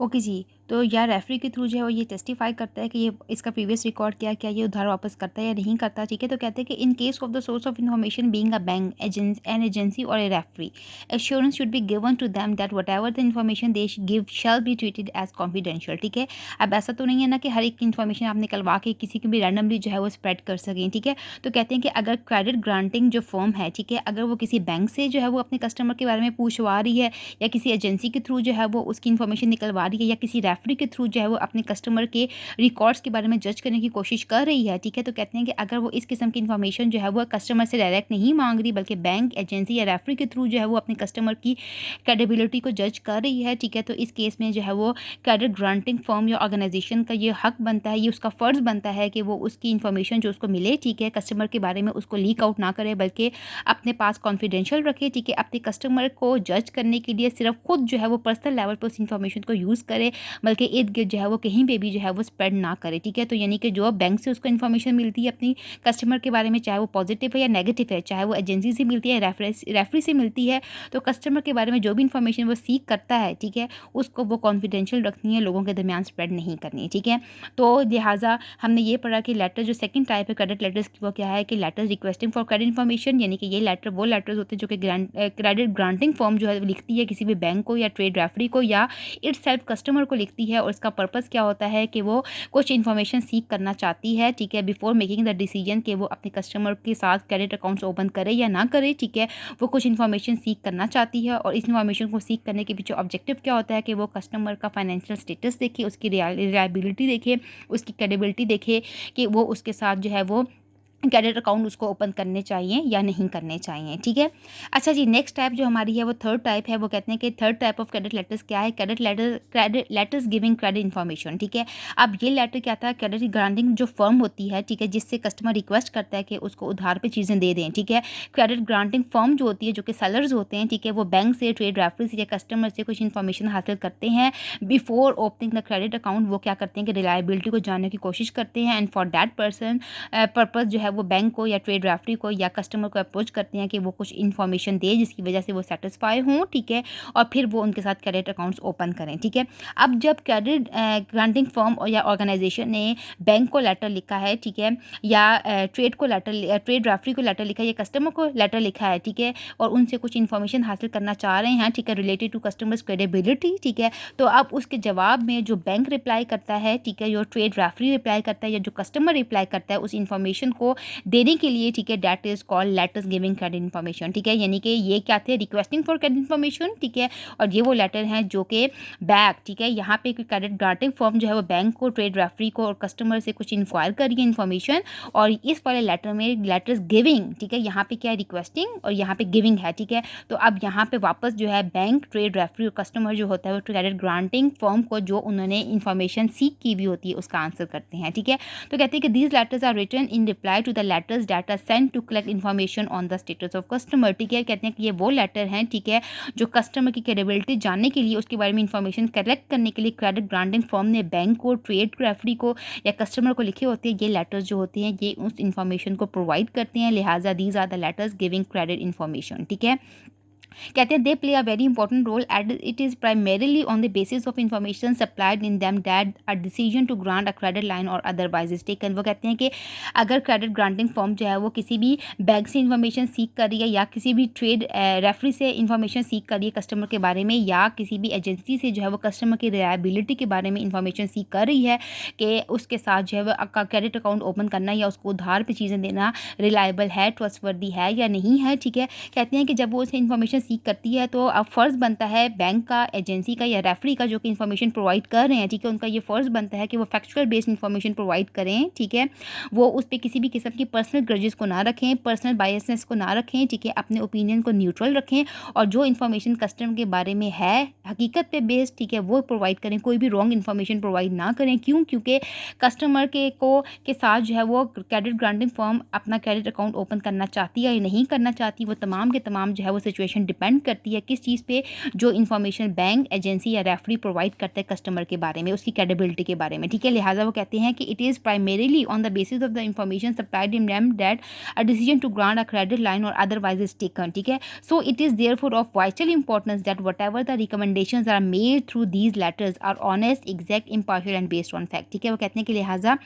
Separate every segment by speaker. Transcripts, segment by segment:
Speaker 1: Okay जी। तो या referee के थ्रू जो है वो ये टेस्टिफ़ाई करता है कि ये इसका प्रीवियस रिकॉर्ड क्या ये उधार वापस करता है या नहीं करता, ठीक है? तो कहते हैं कि in case of the source of information being a bank, an agency और a referee, assurance should be given to them that whatever the information they give shall be treated as confidential, ठीक है? अब ऐसा तो नहीं है ना कि हर एक इन्फॉर्मेशन आप निकलवा के किसी को भी रैंडमली जो है वो स्प्रेड कर सकें, ठीक है? तो कहते हैं कि अगर क्रेडिट ग्रांटिंग जो फ़र्म है, ठीक है? अगर वो किसी बैंक से जो है वो अपने कस्टमर के बारे में पूछवा रही है या किसी एजेंसी के थ्रू जो है वो उसकी इन्फॉर्मेशन निकलवा रही है या किसी रेफरी के थ्रू जो है वो अपने कस्टमर के रिकॉर्ड्स के बारे में जज करने की कोशिश कर रही है, ठीक है? तो कहते हैं कि अगर वो इस किस्म की इन्फॉर्मेशन जो है वो कस्टमर से डायरेक्ट नहीं मांग रही बल्कि बैंक, एजेंसी या रेफरी के थ्रू जो है वो अपने कस्टमर की क्रेडिबिलिटी को जज कर रही है, ठीक है? तो इस केस में जो है वो क्रेडिट ग्रांटिंग फर्म या ऑर्गेनाइजेशन का ये हक बनता है, ये उसका फ़र्ज़ बनता है कि वो उसकी इन्फॉर्मेशन जो उसको मिले, ठीक है, कस्टमर के बारे में उसको लीक आउट ना करे बल्कि अपने पास कॉन्फिडेंशियल रखे, ठीक है? अपने कस्टमर को जज करने के लिए सिर्फ खुद जो है वो पर्सनल लेवल पर उस इन्फॉर्मेशन को यूज़ करे, बल्कि इर्द-गिर्द जो है वो कहीं पे भी जो है वो स्प्रेड ना करे, ठीक है? तो यानी कि जो बैंक से उसको इन्फॉर्मेशन मिलती है अपनी कस्टमर के बारे में, चाहे वो पॉजिटिव है या नेगेटिव है, चाहे वो एजेंसी से मिलती है, रेफरी से मिलती है, तो कस्टमर के बारे में जो भी इन्फॉर्मेशन वो सीक करता है, ठीक है? उसको वो कॉन्फिडेंशियल रखनी है, लोगों के दरमियान स्प्रेड नहीं करनी है, ठीक है? तो लिहाजा हमने ये पढ़ा कि लेटर जो सेकंड टाइप है क्रेडिट लेटर्स की, वो क्या है कि letters requesting for credit information, यानी कि ये लेटर वो लेटर्स होते हैं जो कि क्रेडिट ग्रांटिंग फर्म जो है वो लिखती है किसी भी बैंक को या ट्रेड रेफरी को या इटसेल्फ कस्टमर को लिखती है, और इसका पर्पस क्या होता है कि वो कुछ इन्फॉर्मेशन सीक करना चाहती है, ठीक है, बिफोर मेकिंग द डिसीजन कि वो अपने कस्टमर के साथ क्रेडिट अकाउंट्स ओपन करे या ना करे, ठीक है? वो कुछ इन्फॉर्मेशन सीक करना चाहती है, और इस इन्फॉर्मेशन को सीक करने के पीछे ऑब्जेक्टिव क्या होता है कि वो कस्टमर का फाइनेंशियल स्टेटस देखे, उसकी रिलायबिलिटी देखे, उसकी क्रेडिबिलिटी देखे कि वो उसके साथ जो है वो क्रेडिट अकाउंट उसको ओपन करने चाहिए या नहीं करने चाहिए, ठीक है? अच्छा जी, नेक्स्ट टाइप जो हमारी है वो थर्ड टाइप है। वो कहते हैं कि third type of credit letters क्या है? Credit letters giving credit information, ठीक है? अब ये लेटर क्या था? क्रेडिट ग्रांटिंग जो फर्म होती है, ठीक है, जिससे कस्टमर रिक्वेस्ट करता है कि उसको उधार पे चीज़ें दे दें, ठीक है? क्रेडिट ग्रांटिंग फर्म जो होती है, जो कि सेलर्स होते हैं, ठीक है, वो बैंक से, ट्रेड रेफरी से या कस्टमर से कुछ इन्फॉर्मेशन हासिल करते हैं before opening the credit account. वो क्या करते हैं कि रिलायबिलिटी को जानने की कोशिश करते हैं, एंड फॉर दैट पर्पस जो है वो बैंक को या ट्रेड रेफरी को या कस्टमर को अप्रोच करते हैं कि वो कुछ इन्फॉर्मेशन दे जिसकी वजह से वो सेटिस्फाई हों, ठीक है, और फिर वो उनके साथ क्रेडिट अकाउंट्स ओपन करें, ठीक है? अब जब क्रेडिट ग्रांटिंग फर्म और या ऑर्गेनाइजेशन ने बैंक को लेटर लिखा है, ठीक है, या ट्रेड रेफरी को लेटर लिखा है या कस्टमर को लेटर लिखा है, ठीक है, और उनसे कुछ इन्फॉर्मेशन हासिल करना चाह रहे हैं, ठीक है, रिलेटेड टू कस्टमर्स क्रेडिबिलिटी, ठीक है, तो अब उसके जवाब में जो बैंक रिप्लाई करता है, ठीक है, जो ट्रेड रेफरी रिप्लाई करता है या जो कस्टमर रिप्लाई करता है उस इन्फॉर्मेशन को देने के लिए, ठीक है, that is called letters giving credit information, ठीक है? यानी कि ये क्या थे? रिक्वेस्टिंग फॉर क्रेडिट इन्फॉर्मेशन, ठीक है, और ये वो लेटर हैं जो कि बैंक, ठीक है, यहाँ पे क्रेडिट ग्रांटिंग फर्म जो है वो बैंक को, ट्रेड रेफरी को और कस्टमर से कुछ इंक्वायर कर रही है इन्फॉर्मेशन, और इस वाले लेटर में लेटर्स गिविंग, ठीक है, यहाँ पे क्या है? रिक्वेस्टिंग, और यहाँ पे गिविंग है, ठीक है? तो अब यहाँ पे वापस जो है बैंक, ट्रेड रेफरी और कस्टमर जो होता है वो क्रेडिट ग्रांटिंग फर्म को जो उन्होंने इन्फॉर्मेशन सीक की हुई होती है उसका आंसर करते हैं, ठीक है? तो कहते हैं कि these letters are written in reply to the letters that are sent to collect information on the status of customer, ठीक है? कहते हैं कि ये वो लेटर हैं, ठीक है, जो कस्टमर की क्रेडिबिलिटी जानने के लिए, उसके बारे में इन्फॉर्मेशन कलेक्ट करने के लिए क्रेडिट ग्रांटिंग फर्म ने बैंक को, ट्रेड रेफरी को या कस्टमर को लिखे होते हैं। ये लेटर्स जो होते हैं ये उस इन्फॉर्मेशन को प्रोवाइड करते हैं, लिहाजा these are the letters giving credit information, ठीक है? कहते हैं they play a very important role at it is primarily on the basis of information supplied in them that a decision to grant a credit line or otherwise is taken. वो कहते हैं कि अगर credit granting firm जो है वो किसी भी बैंक से इन्फॉर्मेशन सीख कर रही है या किसी भी ट्रेड रेफरी से इन्फॉर्मेशन सीख कर रही है कस्टमर के बारे में, या किसी भी एजेंसी से जो है वो कस्टमर की रिलायबिलिटी के बारे में इन्फॉर्मेशन सीख कर रही है कि उसके साथ जो है वो क्रेडिट अकाउंट ओपन करना या उसको उधार पर चीज़ें देना रिलायबल है, ट्रस्टवर्दी है या नहीं है, ठीक है? कहते हैं कि जब वो उसे इन्फॉर्मेशन सीख करती है तो अब फ़र्ज़ बनता है बैंक का, एजेंसी का या रेफरी का जो कि इन्फॉर्मेशन प्रोवाइड कर रहे हैं, ठीक है, उनका ये फ़र्ज़ बनता है कि वो फैक्चुअल बेस्ड इन्फॉर्मेशन प्रोवाइड करें, ठीक है? वो उस पे किसी भी किस्म की पर्सनल ग्रजेस को ना रखें, पर्सनल बायसनेस को ना रखें, ठीक है, अपने ओपिनियन को न्यूट्रल रखें, और जो इन्फॉर्मेशन कस्टमर के बारे में है हकीकत पे बेस्ड, ठीक है, वो प्रोवाइड करें, कोई भी रॉन्ग इन्फॉर्मेशन प्रोवाइड ना करें। क्यों? क्योंकि कस्टमर के साथ जो है वो क्रेडिट ग्रांटिंग फर्म अपना क्रेडिट अकाउंट ओपन करना चाहती है या नहीं करना चाहती, वो तमाम के तमाम जो है वो सिचुएशन डिपेंड करती है किस चीज़ पे, जो इन्फॉर्मेशन बैंक, एजेंसी या रेफरी प्रोवाइड करता है कस्टमर के बारे में, उसकी क्रेडिबिलिटी के बारे में, ठीक है। लिहाजा वो कहते हैं कि it is primarily on the basis of the information supplied in them that a decision to grant a credit line or otherwise is taken, ठीक है। So it is therefore of vital importance that whatever the recommendations are made through these letters are honest, exact, impartial and based on fact, ठीक है। वो कहते हैं कि लिहाजा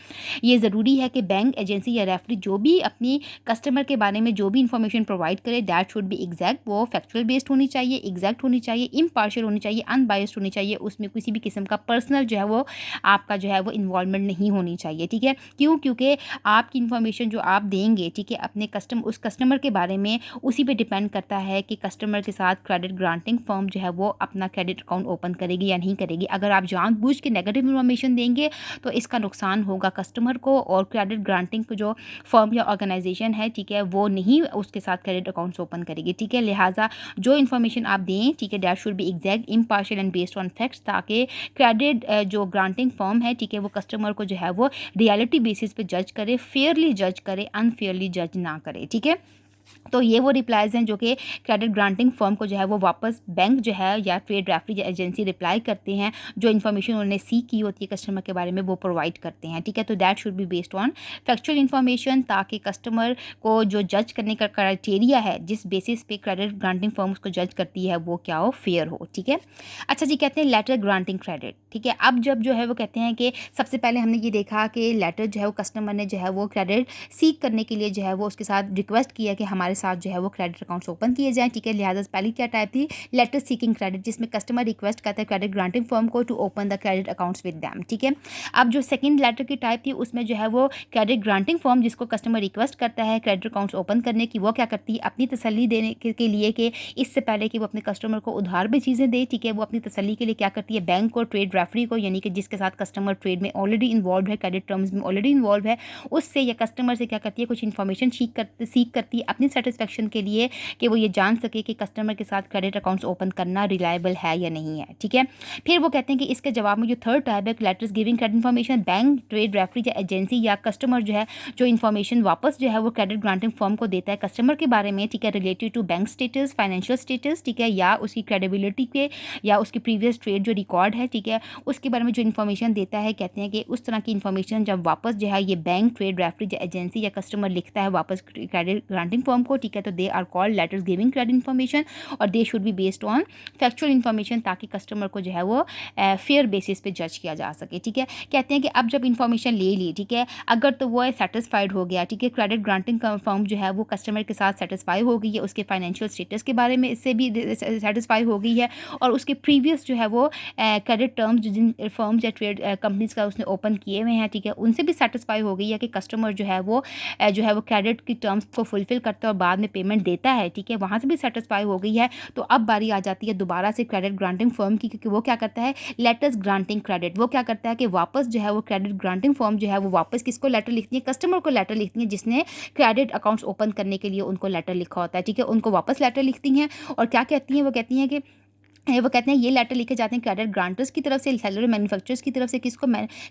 Speaker 1: ये ज़रूरी है कि बैंक, एजेंसी या रेफरी जो भी अपनी कस्टमर के बारे में जो भी इन्फॉर्मेशन प्रोवाइड करे दैट शुड बी एग्जैक्ट, वो फैक्चुअल बेस्ड होनी चाहिए, एग्जैक्ट होनी चाहिए, इम्पार्शियल होनी चाहिए, अनबायस्ड होनी चाहिए, उसमें किसी भी किस्म का पर्सनल जो है वो आपका जो है वो इन्वॉल्वमेंट नहीं होनी चाहिए, ठीक है। क्यों? क्योंकि आपकी इन्फॉर्मेशन जो आप देंगे, ठीक है, अपने उस कस्टमर के बारे में, उसी पे डिपेंड करता है कि कस्टमर के साथ क्रेडिट ग्रांटिंग फर्म जो है वो अपना क्रेडिट अकाउंट ओपन करेगी या नहीं करेगी। अगर आप जानबूझ के नेगेटिव इन्फॉर्मेशन देंगे तो इसका नुकसान होगा कस्टमर को, और क्रेडिट ग्रांटिंग जो फर्म या ऑर्गेनाइजेशन है, ठीक है, वो नहीं उसके साथ क्रेडिट अकाउंट्स ओपन करेगी, ठीक है। लिहाजा जो इन्फॉर्मेशन आप दें, ठीक है, that should be exact, impartial and based on facts, ताकि क्रेडिट जो ग्रांटिंग फर्म है, ठीक है, वो कस्टमर को जो है वो रियलिटी बेसिस पे जज करे, फेयरली जज करे, अनफेयरली जज ना करे, ठीक है। तो ये वो रिप्लाईज़ हैं जो कि क्रेडिट ग्रांटिंग फर्म को जो है वो वापस बैंक जो है या ट्रेड रेफरी या एजेंसी रिप्लाई करते हैं, जो इन्फॉर्मेशन उन्होंने सीख की होती है कस्टमर के बारे में वो प्रोवाइड करते हैं, ठीक है। तो that should be based on factual information, ताकि कस्टमर को जो जज करने का क्राइटेरिया है, जिस बेसिस पे क्रेडिट ग्रांटिंग फर्म उसको जज करती है, वो क्या हो, फेयर हो, ठीक है। अच्छा जी, कहते हैं लेटर ग्रांटिंग क्रेडिट, ठीक है। अब जब जो है वो कहते हैं कि सबसे पहले हमने ये देखा कि लेटर जो है वो कस्टमर ने जो है वो क्रेडिट सीख करने के लिए जो है वो उसके साथ रिक्वेस्ट किया कि हमारे साथ जो है वो क्रेडिट अकाउंट्स ओपन किए जाएं, ठीक है। लिहाजा पहली क्या टाइप थी, लेटर सीकिंग क्रेडिट, जिसमें कस्टमर रिक्वेस्ट करता है क्रेडिट ग्रांटिंग फर्म को to open the credit accounts with them, ठीक है। अब जो सेकंड लेटर की टाइप थी, उसमें जो है वो क्रेडिट ग्रांटिंग फर्म जिसको कस्टमर रिक्वेस्ट करता है क्रेडिट अकाउंट्स ओपन करने की, वो क्या करती है अपनी तसल्ली देने के लिए कि इससे पहले कि वो अपने कस्टमर को उधार भी चीज़ें दे, ठीक है, वो अपनी तसल्ली के लिए क्या करती है, बैंक को, ट्रेड रेफरी को, यानी कि जिसके साथ कस्टमर ट्रेड में ऑलरेडी इन्वॉल्व है, क्रेडिट टर्म्स में ऑलरेडी इन्वॉल्व है, उससे या कस्टमर से क्या करती है, कुछ इन्फॉर्मेशन सीख करती है अपनी सेटिस्फेक्शन के लिए कि वो ये जान सके कि कस्टमर के साथ क्रेडिट अकाउंट्स ओपन करना रिलायबल है या नहीं है, ठीक है। फिर वो कहते हैं कि इसके जवाब में जो थर्ड टाइप है, letters giving credit information, bank, trade referee या एजेंसी या कस्टमर जो है जो इन्फॉर्मेशन वापस जो है वो क्रेडिट ग्रांटिंग फर्म को देता है कस्टमर के बारे में, ठीक है, related to bank status, financial status, ठीक है, या उसकी क्रेडिबिलिटी के या उसकी प्रीवियस ट्रेड जो रिकॉर्ड है, ठीक है, उसके बारे में जो इन्फॉर्मेशन देता है। कहते हैं कि उस तरह की इन्फॉर्मेशन जब वापस जो है ये बैंक, ट्रेड रेफरी या एजेंसी या कस्टमर लिखता है वापस क्रेडिट ग्रांटिंग फर्म को, ठीक है, तो they are called letters giving credit information, और they should be based on factual information, ताकि कस्टमर को जो है वो फेयर बेसिस पे जज किया जा सके, ठीक है। कहते हैं कि अब जब इन्फॉर्मेशन ले ली, ठीक है, अगर तो वो सेटिस्फाइड हो गया, ठीक है, क्रेडिट ग्रांटिंग फर्म जो है वो कस्टमर के साथ सेटिस्फाई हो गई है, उसके फाइनेंशियल स्टेटस के बारे में इससे भी सेटिस्फाई हो गई है, और उसके प्रीवियस जो है वो क्रेडिट टर्म्स जिन फर्म्स या ट्रेड कंपनीज का उसने ओपन किए हुए हैं, ठीक है, उनसे भी सेटिस्फाई हो गई है कि कस्टमर जो है वो क्रेडिट की टर्म्स को फुलफिल करता है और बाद में पेमेंट देता है, ठीक है, वहाँ से भी सेटिस्फाई हो गई है। तो अब बारी आ जाती है दोबारा से क्रेडिट ग्रांटिंग फर्म की, क्योंकि वो क्या करता है, लेटर्स ग्रांटिंग क्रेडिट, वो क्या करता है कि वापस जो है वो क्रेडिट ग्रांटिंग फर्म जो है वो वापस किसको लेटर लिखती है, कस्टमर को लेटर लिखती है, जिसने क्रेडिट अकाउंट्स ओपन करने के लिए उनको लेटर लिखा होता है, ठीक है, उनको वापस लेटर लिखती हैं, और क्या कहती हैं, वो कहती हैं कि वो कहते हैं ये लेटर लिखे जाते हैं क्रेडिट ग्रांटर्स की तरफ से, सेलर मैन्युफैक्चरर्स की तरफ से, किसको,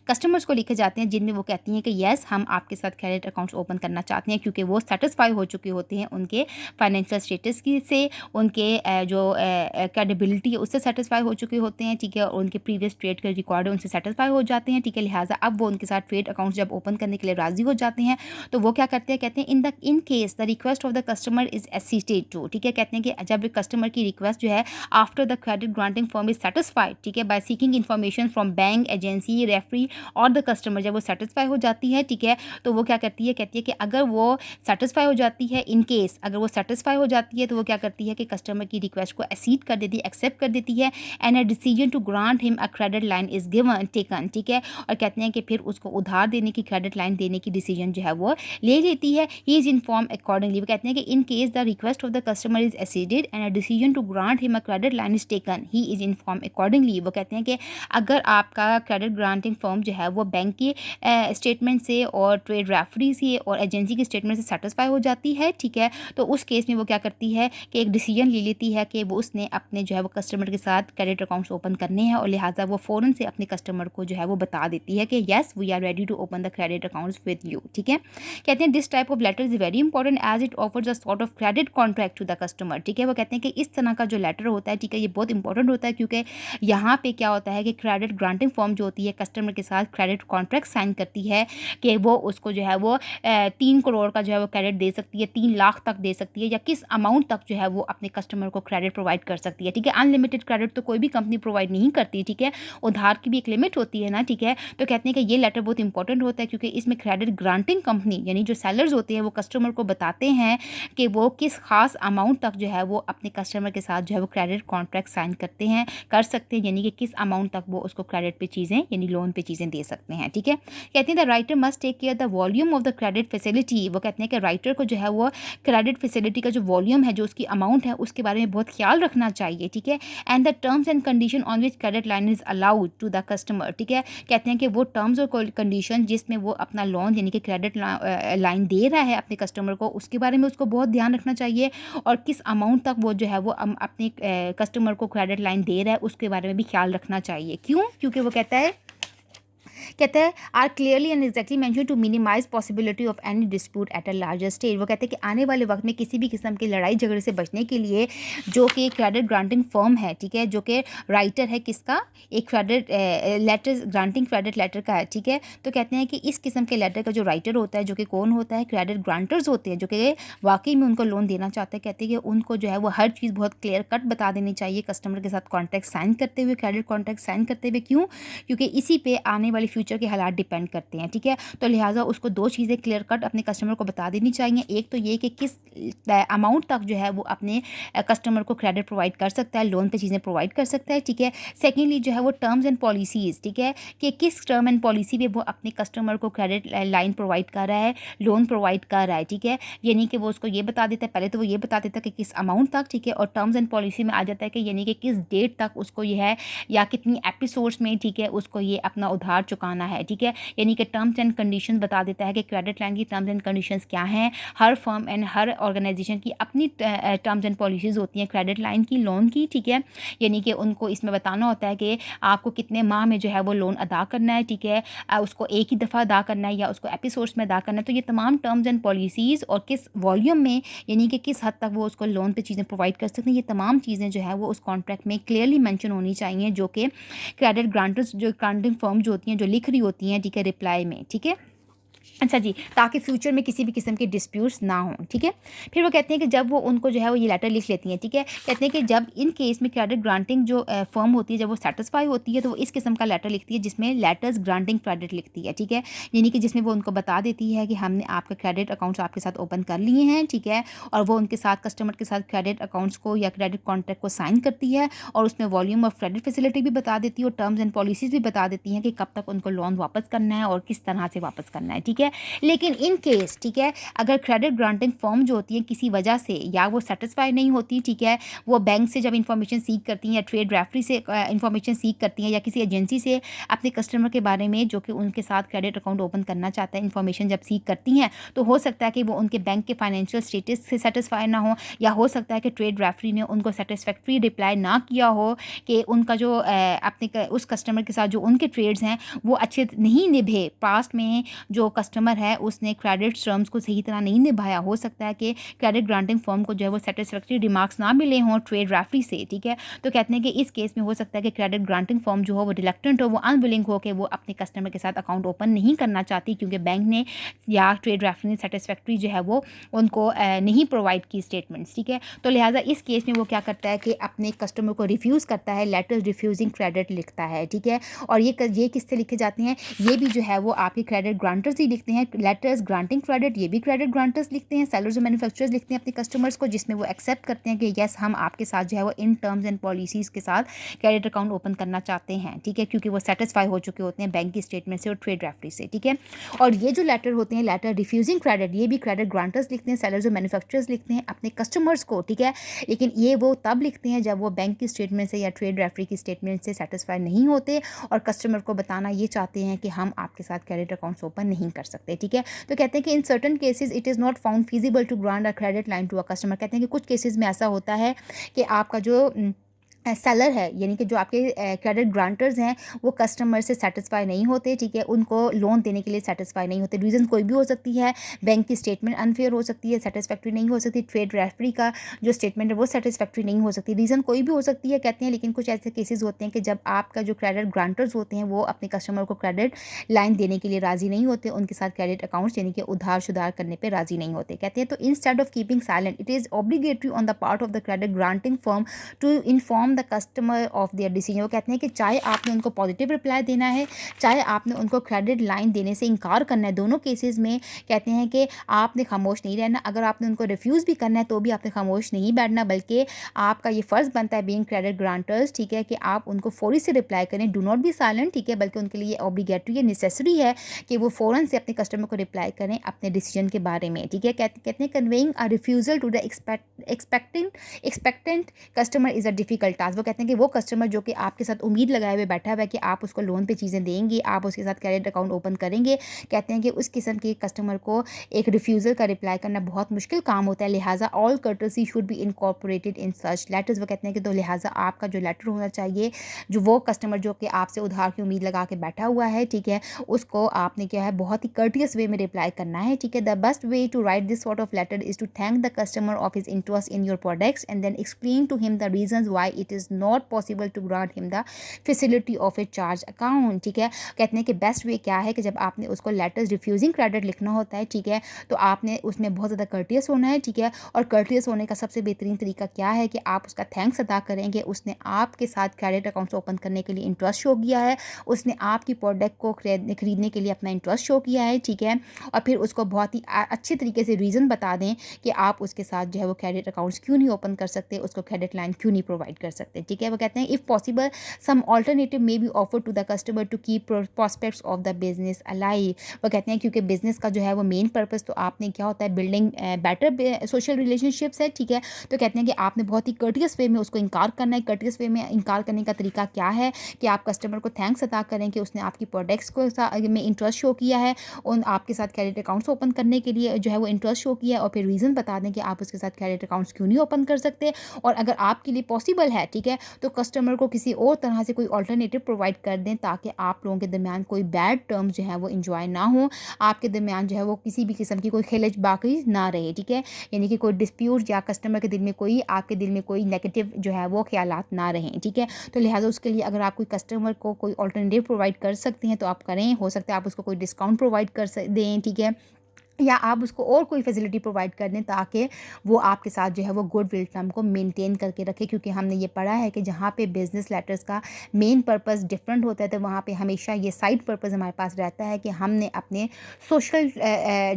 Speaker 1: कस्टमर्स को लिखे जाते हैं, जिनमें वो कहती हैं कि येस हम आपके साथ क्रेडिट अकाउंट्स ओपन करना चाहते हैं, क्योंकि वो सेटिस्फाई हो चुके होते हैं उनके फाइनेंशियल स्टेटस की से, उनके जो क्रेडिबिलिटी है उससे सेटिस्फाई हो चुके होते हैं, ठीक है, और उनके प्रीवियस ट्रेड के रिकॉर्ड है उनसे सेटिस्फाई हो जाते हैं, ठीक है। लिहाजा अब वो उनके साथ ट्रेड अकाउंट्स जब ओपन करने के लिए राजी हो जाते हैं, तो वो क्या करते हैं, कहते हैं in case the request of the customer is acceded to, ठीक है, कहते हैं कि जब कस्टमर की रिक्वेस्ट जो है after the credit granting firm is satisfied, ठीक है, by seeking information from bank, agency, referee or the customer, जब वो सेटिस्फाई हो जाती है, ठीक है, तो वो क्या करती है, कहती है कि अगर वो सेटिस्फाई हो जाती है, इन केस अगर वो सेटिस्फाई हो जाती है, तो वो क्या करती है कि कस्टमर की रिक्वेस्ट को एक्सीड कर देती है, एक्सेप्ट कर देती है, and a decision to grant him a credit line is given taken, ठीक है, और कहते हैं कि फिर उसको उधार देने की, क्रेडिट लाइन देने की डिसीजन जो है वो ले लेती है। ही इज इन्फॉर्म अकॉर्डिंगली, वो कहते हैं कि in case the request of the customer is exceeded and a decision to grant him a credit line is mistaken he is inform accordingly. वो कहते हैं कि अगर आपका क्रेडिट ग्रांटिंग फर्म जो है वो बैंक की स्टेटमेंट से और ट्रेड रेफरी से और एजेंसी के स्टेटमेंट से सेटिस्फाई हो जाती है, ठीक है, तो उस केस में वो क्या करती है कि एक डिसीजन ले लेती है कि वो उसने अपने जो है वो कस्टमर के साथ क्रेडिट अकाउंट्स ओपन करने हैं, और लिहाजा वो फ़ौरन से अपने कस्टमर को जो है वो बता देती है कि yes we are ready to open the credit accounts with you, ठीक है। कहते हैं this type of letter is very important as it offers a sort of credit contract to the customer, ठीक है। वो कहते हैं कि इस तरह का जो लेटर होता है, ठीक है, ये बहुत इंपॉर्टेंट होता है, क्योंकि यहाँ पे क्या होता है कि क्रेडिट ग्रांटिंग फर्म जो होती है कस्टमर के साथ क्रेडिट कॉन्ट्रैक्ट साइन करती है कि वो उसको जो है वो 3 करोड़ का जो है वो क्रेडिट दे सकती है, 3 लाख तक दे सकती है, या किस अमाउंट तक जो है वो अपने कस्टमर को क्रेडिट प्रोवाइड कर सकती है, ठीक है। अनलिमिटेड क्रेडिट तो कोई भी कंपनी प्रोवाइड नहीं करती, ठीक है, उधार की भी एक लिमिट होती है ना, ठीक है। तो कहते हैं कि ये लेटर बहुत इंपॉर्टेंट होता है, क्योंकि इसमें क्रेडिट ग्रांटिंग कंपनी यानी जो सेलर्स होते हैं वो कस्टमर को बताते हैं कि वो किस खास अमाउंट तक जो है वो अपने कस्टमर के साथ जो है वो क्रेडिट कॉन्ट्रैक्ट साइन करते हैं, कर सकते हैं, यानी कि किस अमाउंट तक वो उसको क्रेडिट पे चीज़ें यानी लोन पे चीज़ें दे सकते हैं, ठीक है। कहते हैं the writer must take care the volume of the credit facility. वो कहते हैं कि राइटर को जो है वो क्रेडिट फैसिलिटी का जो वॉल्यूम है, जो उसकी अमाउंट है, उसके बारे में बहुत ख्याल रखना चाहिए, ठीक है। And the terms and condition on which credit line is allowed to the customer, ठीक है। कहते हैं कि वो टर्म्स और कंडीशन जिसमें वो अपना लोन यानी कि क्रेडिट लाइन दे रहा है अपने कस्टमर को, उसके बारे में उसको बहुत ध्यान रखना चाहिए, और किस अमाउंट तक वो जो है वो अपने कस्टमर को क्रेडिट लाइन दे रहा है उसके बारे में भी ख्याल रखना चाहिए। क्यों? क्योंकि वो कहता है are clearly and exactly mention to minimise possibility of any dispute at a larger stage. वो कहते हैं कि आने वाले वक्त में किसी भी किस्म की लड़ाई झगड़े से बचने के लिए जो कि क्रेडिट ग्रांटिंग फर्म है, ठीक है, जो कि राइटर है किसका, एक credit letter granting credit letter का है, ठीक है। तो कहते हैं कि इस किस्म के लेटर का जो राइटर होता है, जो कि कौन होता है, क्रेडिट ग्रांटर्स होते हैं, जो कि वाकई में उनको लोन देना चाहते हैं। कहते हैं कि उनको जो है वो हर चीज़ बहुत क्लियर कट बता देनी चाहिए कस्टमर के साथ कॉन्ट्रैक्ट साइन करते हुए, क्रेडिट कॉन्ट्रैक्ट साइन करते हुए। क्यों? क्योंकि इसी पे आने वाली फ्यूचर के हालात डिपेंड करते हैं, ठीक है। तो लिहाजा उसको 2 चीज़ें क्लियर कट अपने कस्टमर को बता देनी चाहिए। एक तो ये कि किस अमाउंट तक जो है वो अपने कस्टमर को क्रेडिट प्रोवाइड कर सकता है, लोन पे चीज़ें प्रोवाइड कर सकता है, ठीक है। सेकेंडली जो है वो टर्म्स एंड पॉलिसीज़, ठीक है, कि किस टर्म एंड पॉलिसी पे वो अपने कस्टमर को क्रेडिट लाइन प्रोवाइड कर रहा है, लोन प्रोवाइड कर रहा है, ठीक है। यानी कि वो उसको ये बता देता है, पहले तो वो ये बता देता है कि किस अमाउंट तक, ठीक है, और टर्म्स एंड पॉलिसी में आ जाता है कि यानी कि किस डेट तक उसको ये है या कितनी एपिसोड्स में, ठीक है, उसको ये अपना उधार चुकाना है, ठीक है। यानी कि टर्म्स एंड कंडीशन बता देता है कि क्रेडिट लाइन की टर्म्स एंड कंडीशंस क्या हैं। हर फर्म एंड हर ऑर्गेनाइजेशन की अपनी टर्म्स एंड पॉलिसीज़ होती हैं क्रेडिट लाइन की, लोन की, ठीक है। यानी कि उनको इसमें बताना होता है कि आपको कितने माह में जो है वो लोन अदा करना है, ठीक है, उसको एक ही दफ़ा अदा करना है या उसको एपिसोड्स में अदा करना है। तो ये तमाम टर्म्स एंड पॉलिसीज़ और किस वॉल्यूम में यानी कि किस हद तक वो उसको लोन पे चीज़ें प्रोवाइड कर सकते हैं, ये तमाम चीज़ें जो है वो उस कॉन्ट्रैक्ट में क्लियरली मेंशन होनी चाहिए, जो कि क्रेडिट ग्रांटर्स जो ग्रांटिंग फर्म जो होती हैं जो लिख रही होती हैं, ठीक है, रिप्लाई में, ठीक है। अच्छा जी, ताकि फ्यूचर में किसी भी किस्म के डिस्प्यूट्स ना हों, ठीक है। फिर वो कहते हैं कि जब वो उनको जो है वो ये लेटर लिख लेती हैं, ठीक है। कहते हैं कि जब इन केस में क्रेडिट ग्रांटिंग जो फर्म होती है जब वो सेटिस्फाई होती है तो वो इस किस्म का लेटर लिखती है जिसमें लेटर्स ग्रांटिंग क्रेडिट लिखती है, ठीक है। यानी कि जिसमें वो उनको बता देती है कि हमने आपका क्रेडिट अकाउंट्स आपके साथ ओपन कर लिए हैं, ठीक है, और वो उनके साथ कस्टमर के साथ क्रेडिट अकाउंट्स को या क्रेडिट कॉन्ट्रैक्ट को साइन करती है, और उसमें वॉल्यूम ऑफ क्रेडिट फैसिलिटी भी बता देती है और टर्म्स एंड पॉलिसीज़ भी बता देती हैं कि कब तक उनको लोन वापस करना है और किस तरह से वापस करना है, ठीक है। लेकिन इन केस, ठीक है, अगर क्रेडिट ग्रांटिंग फर्म जो होती है किसी वजह से या वो सेटिस्फाई नहीं होती, ठीक है, वो बैंक से जब इंफॉर्मेशन सीख करती हैं या ट्रेड रेफरी से इंफॉर्मेशन सीख करती हैं या किसी एजेंसी से अपने कस्टमर के बारे में जो कि उनके साथ क्रेडिट अकाउंट ओपन करना चाहता है इंफॉर्मेशन जब सीख करती हैं, तो हो सकता है कि वो उनके बैंक के फाइनेंशियल स्टेटस से सेटिस्फाई ना हो, या हो सकता है कि ट्रेड रेफरी ने उनको सेटिस्फैक्ट्री रिप्लाई ना किया हो कि उनका जो अपने उस कस्टमर के साथ जो उनके ट्रेड्स हैं वो अच्छे नहीं निभे, पास्ट में जो कस्टमर है उसने क्रेडिट टर्म्स को सही तरह नहीं निभाया। हो सकता है कि क्रेडिट ग्रांटिंग फर्म को जो है वो सेटिस्फैक्टरी रिमार्क्स ना मिले हों ट्रेड रेफरी से, ठीक है। तो कहते हैं कि इस केस में हो सकता है कि क्रेडिट ग्रांटिंग फर्म जो हो वो रिलक्टेंट हो, वो अनविलिंग हो कि वो अपने कस्टमर के साथ अकाउंट ओपन नहीं करना चाहती क्योंकि बैंक ने या ट्रेड रेफरी ने सेटिस्फैक्टरी जो है वो उनको नहीं प्रोवाइड की स्टेटमेंट्स, ठीक है। तो लिहाजा इस केस में वो क्या करता है कि अपने कस्टमर को रिफ्यूज़ करता है, लेटर रिफ्यूजिंग क्रेडिट लिखता है, ठीक है। और ये किससे लिखे जाते हैं, ये भी जो है वो आपके क्रेडिट ग्रांटर्स ही लिखते हैं लेटर्स ग्रांटिंग क्रेडिट, ये भी क्रेडिट ग्रांटर्स लिखते हैं, सेलर्स और मैन्युफैक्चरर्स लिखते हैं अपने कस्टमर्स को, जिसमें वो एक्सेप्ट करते हैं कि येस हम आपके साथ जो है वो इन टर्म्स एंड पॉलिसीज़ के साथ क्रेडिट अकाउंट ओपन करना चाहते हैं, ठीक है, क्योंकि वो सेटिस्फाई हो चुके होते हैं बैंक की स्टेटमेंट से और ट्रेड रेफरी से, ठीक है। और ये जो लेटर होते हैं लेटर रिफ्यूजिंग क्रेडिट, ये भी क्रेडिट ग्रांटर्स लिखते हैं, सेलर्स और मैन्युफैक्चरर्स लिखते हैं अपने कस्टमर्स को, ठीक है। लेकिन ये वो तब लिखते हैं जब वो बैंक की स्टेटमेंट से या ट्रेड रेफरी की स्टेटमेंट से सेटिस्फाई नहीं होते और कस्टमर को बताना ये चाहते हैं कि हम आपके साथ क्रेडिट अकाउंट्स ओपन नहीं कर सकते, ठीक है। तो कहते हैं कि in certain cases it is not found feasible to grant a credit line to a customer. कहते हैं कि कुछ केसेस में ऐसा होता है कि आपका जो सेलर है, यानी कि जो आपके क्रेडिट ग्रांटर्स हैं वो कस्टमर से सेटिस्फाई नहीं होते, ठीक है, उनको लोन देने के लिए सेटिस्फाई नहीं होते। रीज़न कोई भी हो सकती है, बैंक की स्टेटमेंट अनफेयर हो सकती है, सेटिस्फैक्ट्री नहीं हो सकती, ट्रेड रेफरी का जो स्टेटमेंट है वो सेटिस्फैक्ट्री नहीं हो सकती, रीज़न कोई भी हो सकती है कहते हैं। लेकिन कुछ ऐसे केसेस होते हैं कि जब आपका जो क्रेडिट ग्रांटर्स होते हैं वो अपने कस्टमर को क्रेडिट लाइन देने के लिए राज़ी नहीं होते, उनके साथ क्रेडिट अकाउंट्स यानी कि उधार सुधार करने पर राज़ी नहीं होते, कहते हैं। तो instead of keeping silent it is obligatory on the part of the credit granting firm to inform the customer of their decision. वो कहते हैं कि चाहे आपने उनको पॉजिटिव रिप्लाई देना है, चाहे आपने उनको क्रेडिट लाइन देने से इनकार करना है, दोनों केसेस में कहते हैं कि आपने खामोश नहीं रहना। अगर आपने उनको रिफ्यूज़ भी करना है तो भी आपने खामोश नहीं बैठना, बल्कि आपका ये फ़र्ज़ बनता है बीइंग क्रेडिट ग्रांटर्स, ठीक है, कि आप उनको फ़ौरी से रिप्लाई करें, डू नॉट बी साइलेंट, ठीक है, बल्कि उनके लिए ऑब्लिगेटरी है, नेसेसरी है कि वो फ़ौरन से अपने कस्टमर को रिप्लाई करें अपने डिसीजन के बारे में, ठीक है। कहते हैं conveying a refusal to the expectant customer is a difficult task. वो कहते हैं कि वो कस्टमर जो कि आपके साथ उम्मीद लगाए हुए बैठा हुआ है कि आप उसको लोन पे चीज़ें देंगे, आप उसके साथ क्रेडिट अकाउंट ओपन करेंगे, कहते हैं कि उस किस्म के कस्टमर को एक रिफ्यूज़ल का रिप्लाई करना बहुत मुश्किल काम होता है। लिहाजा all courtesy should be incorporated in such letters. वो कहते हैं कि तो लिहाजा आपका जो लेटर होना चाहिए, जो वो कस्टमर जो कि आपसे उधार की उम्मीद लगा के बैठा हुआ है, ठीक है, उसको आपने क्या है बहुत ही कर्टियस वे में रिप्लाई करना है, ठीक है। The best way to write this sort of letter is to thank the customer of his interest in your products and then explain to him the reasons why it is not possible to grant him the facility of a charge account, ठीक है। कहते हैं कि best way क्या है कि जब आपने उसको लेटर्स रिफ्यूजिंग क्रेडिट लिखना होता है, ठीक है, तो आपने उसमें बहुत ज़्यादा कर्टियस होना है, ठीक है। और कर्टियस होने का सबसे बेहतरीन तरीका क्या है कि आप उसका थैंक्स अदा करेंगे, उसने आपके साथ क्रेडिट अकाउंट्स ओपन करने के लिए इंटरेस्ट शो किया है, उसने आपकी प्रोडक्ट को खरीदने के लिए अपना इंटरेस्ट शो किया है, ठीक है। और फिर उसको बहुत ही अच्छे तरीके से रीज़न बता दें कि आप उसके साथ जो है वो क्रेडिट अकाउंट्स क्यों नहीं ओपन कर सकते, उसको क्रेडिट लाइन क्यों नहीं प्रोवाइड कर सकते, ठीक है। वो कहते हैं if possible some alternative may be offer to the customer to keep prospects of the business alive. वो कहते हैं क्योंकि बिजनेस का जो है वो मेन पर्पस तो आपने क्या होता है बिल्डिंग बेटर सोशल रिलेशनशिप्स है, ठीक है। तो कहते हैं कि आपने बहुत ही कर्टियस वे में उसको इनकार करना है। कर्टियस वे में इनकार करने का तरीका क्या है कि आप कस्टमर को थैंक्स अदा करें कि उसने आपकी प्रोडक्ट्स को में इंटरेस्ट शो किया है, उन आपके साथ क्रेडिट अकाउंट्स ओपन करने के लिए जो है वो इंटरेस्ट शो किया है, और फिर रीज़न बता दें कि आप उसके साथ क्रेडिट अकाउंट्स क्यों नहीं ओपन कर सकते। और अगर आपके लिए पॉसिबल है, ठीक है, तो कस्टमर को किसी और तरह से कोई अल्टरनेटिव प्रोवाइड कर दें ताकि आप लोगों के दरमियान कोई बैड टर्म्स जो है वो इंजॉय ना हो, आपके दरमियान जो है वो किसी भी किस्म की कोई खिलच बाकी ना रहे, ठीक है। यानी कि कोई डिस्प्यूट या कस्टमर के दिल में कोई आपके दिल में कोई नेगेटिव जो है वो ख्यालात ना रहें, ठीक है। तो लिहाजा उसके लिए अगर आप कोई कस्टमर को कोई अल्टरनेटिव प्रोवाइड कर सकते हैं तो आप करें। हो सकता है आप उसको कोई डिस्काउंट प्रोवाइड कर दें, ठीक है, या आप उसको और कोई फैसिलिटी प्रोवाइड कर दें ताकि वो आपके साथ जो है वो गुड विल टर्म को मेंटेन करके रखे। क्योंकि हमने ये पढ़ा है कि जहाँ पे बिज़नेस लेटर्स का मेन पर्पस डिफरेंट होता है तो वहाँ पे हमेशा ये साइड पर्पस हमारे पास रहता है कि हमने अपने सोशल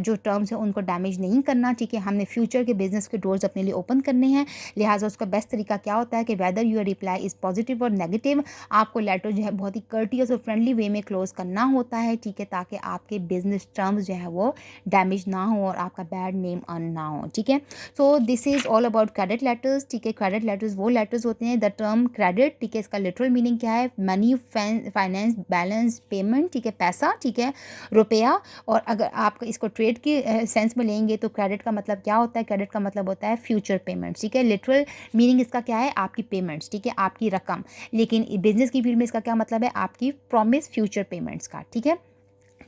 Speaker 1: जो टर्म्स हैं उनको डैमेज नहीं करना, ठीक है। हमने फ्यूचर के बिज़नेस के डोर्स अपने लिए ओपन करने हैं। लिहाजा उसका बेस्ट तरीका क्या होता है कि whether your reply is positive or negative, आपको लेटर जो है बहुत ही कर्टियस और फ्रेंडली वे में क्लोज करना होता है, ठीक है, ताकि आपके बिज़नेस टर्म्स जो है वो डैमेज ना हो और आपका बैड नेम अर्न ना हो, ठीक है। So this is all about credit letters, ठीक है। क्रेडिट लेटर्स वो लेटर्स होते हैं, द टर्म क्रेडिट, ठीक है, इसका लिटरल मीनिंग क्या है, मनी, फाइनेंस, बैलेंस, पेमेंट, ठीक है, पैसा, ठीक है, रुपया। और अगर आप इसको ट्रेड की सेंस में लेंगे तो क्रेडिट का मतलब क्या होता है, क्रेडिट का मतलब होता है फ्यूचर पेमेंट्स, ठीक है। लिटरल मीनिंग इसका क्या है, आपकी पेमेंट्स, ठीक है, आपकी रकम। लेकिन बिजनेस की फील्ड में इसका क्या मतलब है, आपकी प्रॉमिस फ्यूचर पेमेंट्स का, ठीक है।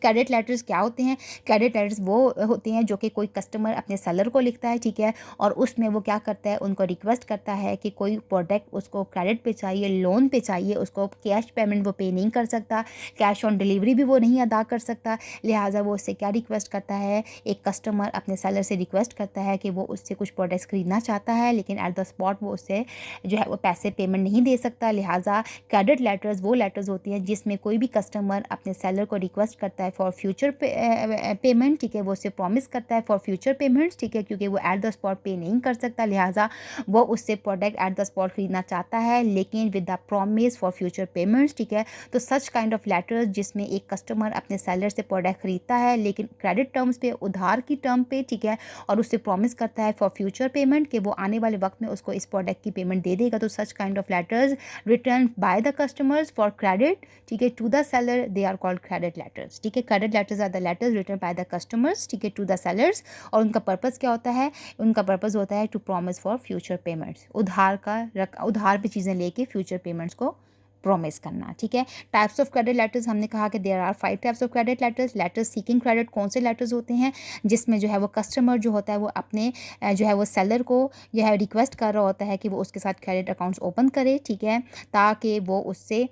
Speaker 1: क्रेडिट लेटर्स क्या होते हैं, क्रेडिट लेटर्स वो होते हैं जो कि कोई कस्टमर अपने सेलर को लिखता है, ठीक है, और उसमें वो क्या करता है, उनको रिक्वेस्ट करता है कि कोई प्रोडक्ट उसको क्रेडिट पे चाहिए, लोन पे चाहिए, उसको कैश पेमेंट वो पे नहीं कर सकता, कैश ऑन डिलीवरी भी वो नहीं अदा कर सकता। लिहाजा वो उससे क्या रिक्वेस्ट करता है, एक कस्टमर अपने सेलर से रिक्वेस्ट करता है कि वो उससे कुछ प्रोडक्ट्स खरीदना चाहता है लेकिन एट द स्पॉट वो उससे जो है वो पैसे पेमेंट नहीं दे सकता। लिहाजा क्रेडिट लेटर्स वो लेटर्स होती हैं जिसमें कोई भी कस्टमर अपने सेलर को रिक्वेस्ट करता है है फॉर फ्यूचर पेमेंट, ठीक है, वो उससे प्रॉमिस करता है फॉर फ्यूचर पेमेंट्स, ठीक है, क्योंकि वो एट द स्पॉट पे नहीं कर सकता, लिहाजा वो उससे प्रोडक्ट एट द स्पॉट खरीदना चाहता है लेकिन with the promise for future payments, ठीक है। तो सच काइंड ऑफ लेटर्स जिसमें एक कस्टमर अपने सेलर से प्रोडक्ट खरीदता है लेकिन क्रेडिट टर्म्स पे, उधार की टर्म पे, ठीक है, और उससे प्रॉमिस करता है फॉर फ्यूचर पेमेंट कि वो आने वाले वक्त में उसको इस प्रोडक्ट की पेमेंट दे देगा, तो such kind of letters return by the customers for credit, ठीक है, to the seller, they are called credit letters, ठीक है। Credit letters are the letters return by the customers, ठीक है, टू द सेलर्स, और उनका पर्पस क्या होता है, उनका पर्पस होता है to promise for future payments, उधार पे चीज़ें लेके फ्यूचर पेमेंट्स को प्रॉमिस करना, ठीक है। टाइप्स ऑफ क्रेडिट लेटर्स हमने कहा कि there are 5 types of credit letters. Letters seeking credit कौन से लेटर्स होते हैं, जिसमें जो है वो कस्टमर जो होता है वो अपने जो है वो सेलर को जो है रिक्वेस्ट कर रहा होता है कि वो उसके साथ क्रेडिट अकाउंट्स ओपन करे, ठीक है, ताकि वो उससे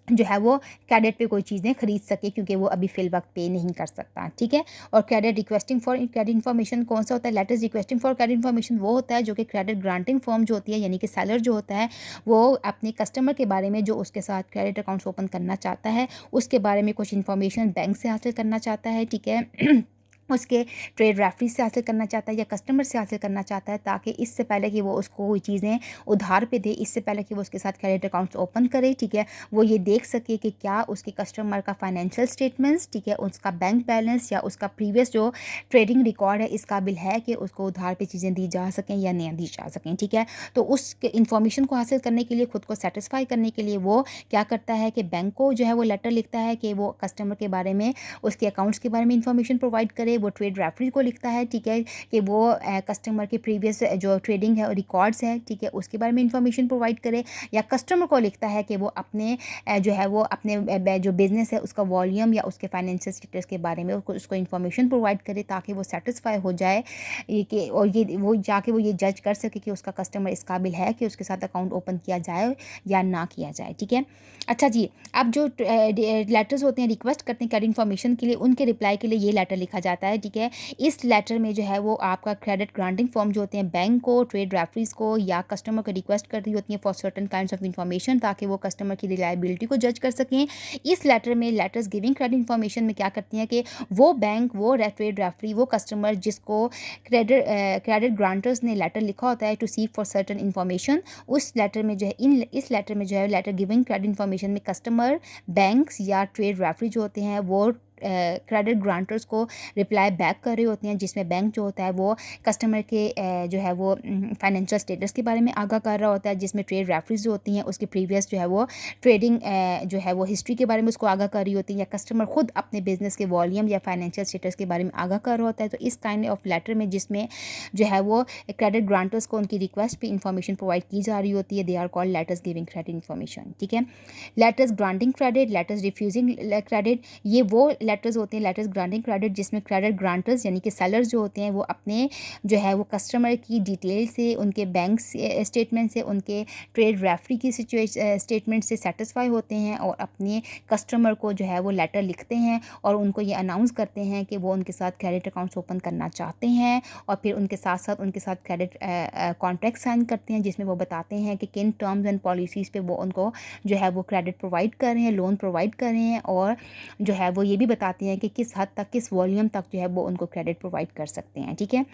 Speaker 1: जो है वो क्रेडिट पे कोई चीज़ें खरीद सके क्योंकि वो अभी फ़िल वक्त पे नहीं कर सकता, ठीक है। और credit requesting for credit information कौन सा होता है, letters requesting for credit information वो होता है जो कि क्रेडिट ग्रांटिंग फर्म जो होती है, यानी कि सेलर जो होता है वो अपने कस्टमर के बारे में जो उसके साथ क्रेडिट अकाउंट्स ओपन करना चाहता है उसके बारे में कुछ इन्फॉर्मेशन बैंक से हासिल करना चाहता है, ठीक है, उसके ट्रेड रेफरी से हासिल करना चाहता है या कस्टमर से हासिल करना चाहता है, ताकि इससे पहले कि वो उसको कोई चीज़ें उधार पे दे, इससे पहले कि वो उसके साथ क्रेडिट अकाउंट्स ओपन करे, ठीक है, वो ये देख सके कि क्या उसके कस्टमर का फाइनेंशियल स्टेटमेंट्स, ठीक है, उसका बैंक बैलेंस या उसका प्रीवियस जो ट्रेडिंग रिकॉर्ड है इस काबिल है कि उसको उधार पे चीज़ें दी जा सकें या नहीं दी जा सकें, ठीक है। तो उस इन्फॉर्मेशन को हासिल करने के लिए, खुद को सेटिस्फाई करने के लिए वो क्या करता है कि बैंक को जो है वो लेटर लिखता है कि वो कस्टमर के बारे में, उसके अकाउंट्स के बारे में इंफॉर्मेशन प्रोवाइड करे। वो ट्रेड रेफरी को लिखता है, ठीक है, कि वो कस्टमर के प्रीवियस जो ट्रेडिंग है रिकॉर्ड्स है, ठीक है, उसके बारे में इंफॉर्मेशन प्रोवाइड करे। या कस्टमर को लिखता है कि वो अपने जो है वो अपने जो बिज़नेस है उसका वॉल्यूम या उसके फाइनेंशियल स्टेटस के बारे में उसको इन्फॉर्मेशन प्रोवाइड करे ताकि वो सेटिस्फाई हो जाए कि, और ये वो जाके वो ये जज कर सके कि उसका कस्टमर इस काबिल है कि उसके साथ अकाउंट ओपन किया जाए या ना किया जाए, ठीक है। अच्छा जी, अब जो लेटर्स होते हैं रिक्वेस्ट करते हैं क्रेडिट इन्फॉर्मेशन के लिए, उनके रिप्लाई के लिए ये लेटर लिखा जाता है, ठीक है। इस लेटर में जो है वो आपका क्रेडिट ग्रांटिंग फॉर्म जो होते हैं बैंक को, ट्रेड रेफरीज को या कस्टमर को रिक्वेस्ट कर रही होती हैं for certain kinds of information ताकि वो कस्टमर की रिलायबिलिटी को जज कर सकें। इस लेटर में लेटर्स गिविंग क्रेडिट इन्फॉर्मेशन में क्या करती हैं कि वो बैंक, वो ट्रेड रेफरी, वो कस्टमर जिसको क्रेडिट ग्रांटर्स ने लेटर लिखा होता है to seek for certain information, उस लेटर में जो है इस लेटर में जो है लेटर गिविंग क्रेडिट इन्फॉर्मेशन में कस्टमर, बैंक्स या ट्रेड रेफरी जो होते हैं वो क्रेडिट ग्रांटर्स को रिप्लाई बैक कर रहे होते हैं, जिसमें बैंक जो होता है वो कस्टमर के जो है वो फाइनेंशियल स्टेटस के बारे में आगाह कर रहा होता है, जिसमें ट्रेड रेफरीज जो होती हैं उसकी प्रीवियस जो है वो ट्रेडिंग जो है वो हिस्ट्री के बारे में उसको आगाह कर रही होती है, या कस्टमर खुद अपने बिजनेस के वॉल्यूम या फाइनेंशियल स्टेटस के बारे में आगाह कर रहा होता है। तो इस काइंड ऑफ लेटर में जिसमें जो है वो क्रेडिट ग्रांटर्स को उनकी रिक्वेस्ट पे इंफॉर्मेशन प्रोवाइड की जा रही होती है, they are called letters giving credit information, ठीक है। Letters granting credit, letters refusing credit, ये वो लेटर्स होते हैं लेटर्स ग्रांटिंग क्रेडिट जिसमें क्रेडिट ग्रांटर्स यानी कि सेलर्स जो होते हैं वो अपने जो है वो कस्टमर की डिटेल से, उनके बैंक स्टेटमेंट से, उनके ट्रेड रेफरी की स्टेटमेंट से सेटिस्फाई होते हैं और अपने कस्टमर को जो है वो लेटर लिखते हैं और उनको ये अनाउंस करते हैं कि वो उनके साथ क्रेडिट अकाउंट्स ओपन करना चाहते हैं, और फिर उनके साथ क्रेडिट कॉन्ट्रैक्ट साइन करते हैं जिसमें वो बताते हैं कि किन टर्म्स एंड पॉलिसीज़ पे वो उनको जो है वो क्रेडिट प्रोवाइड कर रहे हैं, लोन प्रोवाइड कर रहे हैं, और जो है वो ये भी बताते हैं कि किस हद तक, किस वॉल्यूम तक जो है वो उनको क्रेडिट प्रोवाइड कर सकते हैं, ठीक है।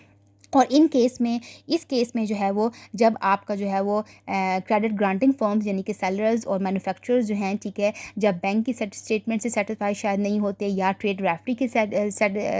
Speaker 1: और इस केस में जो है वो जब आपका जो है वो क्रेडिट ग्रांटिंग फर्म्स यानी कि सेलर्स और मैन्युफैक्चरर्स जो हैं, ठीक है, जब बैंक की स्टेटमेंट से सेटिस्फाई शायद नहीं होते, या ट्रेड रेफरी की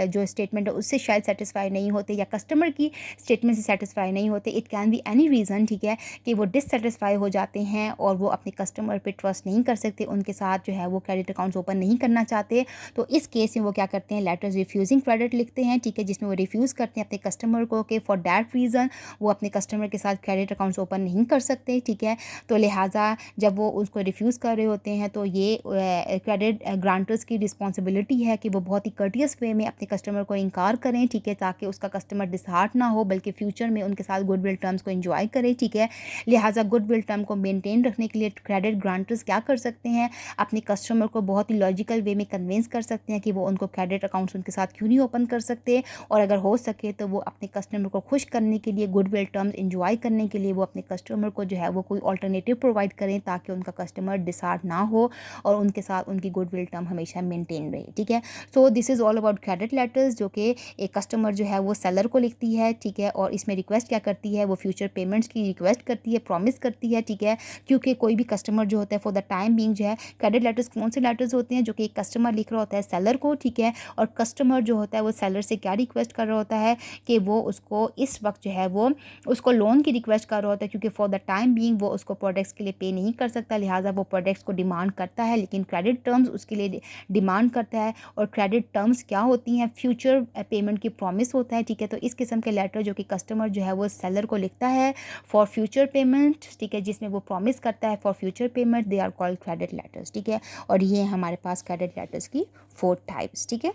Speaker 1: जो स्टेटमेंट है उससे शायद सेटिस्फाई नहीं होते, या कस्टमर की स्टेटमेंट से सेटिस्फाई नहीं होते, it can be any reason, ठीक है, कि वो डिससेटिस्फाई हो जाते हैं और वो अपने कस्टमर पे ट्रस्ट नहीं कर सकते, उनके साथ जो है वो क्रेडिट अकाउंट्स ओपन नहीं करना चाहते। तो इस केस में वो क्या करते हैं, लेटर्स रिफ्यूजिंग क्रेडिट लिखते हैं, ठीक है, जिसमें वो रिफ्यूज़ करते हैं अपने कस्टमर को कि फॉर दैट रीज़न वो अपने कस्टमर के साथ क्रेडिट अकाउंट्स ओपन नहीं कर सकते, ठीक है। तो लिहाजा जब वो उसको रिफ्यूज़ कर रहे होते हैं तो ये क्रेडिट ग्रांटर्स की रिस्पॉन्सिबिलिटी है कि वो बहुत ही कर्टियस वे में अपने कस्टमर को इनकार करें, ठीक है, ताकि उसका कस्टमर डिसहार्ट ना हो बल्कि फ्यूचर में उनके साथ गुडविल टर्म्स को एंजॉय करे, ठीक है। लिहाजा गुडविल टर्म को मेनटेन रखने के लिए क्रेडिट ग्रांटर्स क्या कर सकते हैं, अपने कस्टमर को बहुत ही लॉजिकल वे में कन्विंस कर सकते हैं कि वो उनको क्रेडिट अकाउंट्स उनके साथ क्यों नहीं ओपन कर सकते, और अगर हो सके तो वो अपने कस्टमर कस्टमर को खुश करने के लिए, गुडविल टर्म्स एंजॉय करने के लिए वो अपने कस्टमर को जो है वो कोई ऑल्टरनेटिव प्रोवाइड करें ताकि उनका कस्टमर डिसहार्ट ना हो और उनके साथ उनकी गुडविल टर्म हमेशा मेंटेन रहे, ठीक है। So this is all about credit letters, जो कि एक कस्टमर जो है वो सेलर को लिखती है, ठीक है। और इसमें रिक्वेस्ट क्या करती है, वो फ्यूचर पेमेंट्स की रिक्वेस्ट करती है, प्रॉमिस करती है, ठीक है। क्योंकि कोई भी कस्टमर जो होता है फॉर द टाइम बीइंग जो है, क्रेडिट लेटर्स कौन से लेटर्स होते हैं, जो कि एक कस्टमर लिख रहा होता है सेलर को, ठीक है। और कस्टमर जो होता है वो सेलर से क्या रिक्वेस्ट कर रहा होता है कि वो उसको इस वक्त जो है वो उसको लोन की रिक्वेस्ट कर रहा होता है, क्योंकि फॉर द टाइम बीइंग वो उसको प्रोडक्ट्स के लिए पे नहीं कर सकता, लिहाजा वो प्रोडक्ट्स को डिमांड करता है, लेकिन क्रेडिट टर्म्स उसके लिए डिमांड करता है। और क्रेडिट टर्म्स क्या होती हैं, फ्यूचर पेमेंट की प्रॉमिस होता है, ठीक है। तो इस किस्म के लेटर जो कि कस्टमर जो है वो सेलर को लिखता है फॉर फ्यूचर पेमेंट, ठीक है, जिसमें वो प्रॉमिस करता है for future payment, they are called credit letters, ठीक है। और ये हमारे पास क्रेडिट लेटर्स की 4 टाइप्स, ठीक है,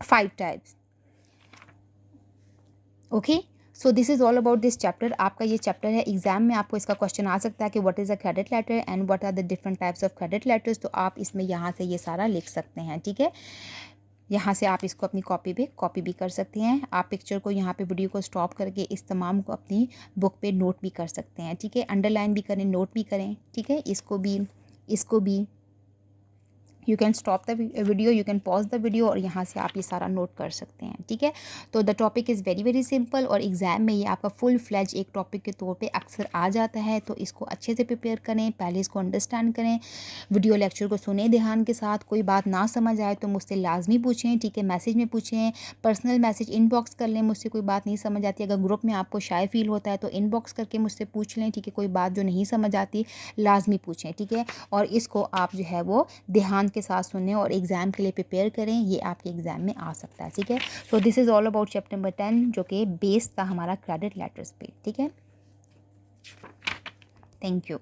Speaker 1: 5 types. Okay, so this is all about this chapter. आपका ये चैप्टर है, एग्जाम में आपको इसका क्वेश्चन आ सकता है कि what is a credit letter and what are the different types of credit letters. तो आप इसमें यहाँ से ये सारा लिख सकते हैं, ठीक है। यहाँ से आप इसको अपनी कॉपी भी कर सकते हैं। आप पिक्चर को यहाँ पे वीडियो को स्टॉप करके इस तमाम को अपनी बुक पे नोट भी कर सकते हैं, ठीक है। अंडरलाइन भी करें, नोट भी करें, ठीक है। इसको भी you can stop the video, you can pause the video और यहाँ से आप ये सारा नोट कर सकते हैं, ठीक है। तो the topic is very very simple और एग्ज़ाम में ये आपका फुल फ्लैज एक टॉपिक के तौर पे अक्सर आ जाता है। तो इसको अच्छे से प्रिपेयर करें, पहले इसको अंडरस्टैंड करें, वीडियो लेक्चर को सुने ध्यान के साथ। कोई बात ना समझ आए तो मुझसे लाजमी पूछें, ठीक है, मैसेज में पूछें, पर्सनल मैसेज इनबॉक्स कर लें, मुझसे कोई बात नहीं समझ आती। अगर ग्रुप में आपको शाय फील होता है तो इनबॉक्स करके मुझसे पूछ लें, ठीक है। कोई बात जो नहीं समझ आती लाजमी पूछें, ठीक है। और इसको आप जो है वो ध्यान के साथ सुनें और एग्ज़ाम के लिए प्रिपेयर करें, ये आपके एग्ज़ाम में आ सकता है, ठीक है। So this is all about chapter number 10, जो कि बेस था हमारा क्रेडिट लेटर्स पे, ठीक है। Thank you.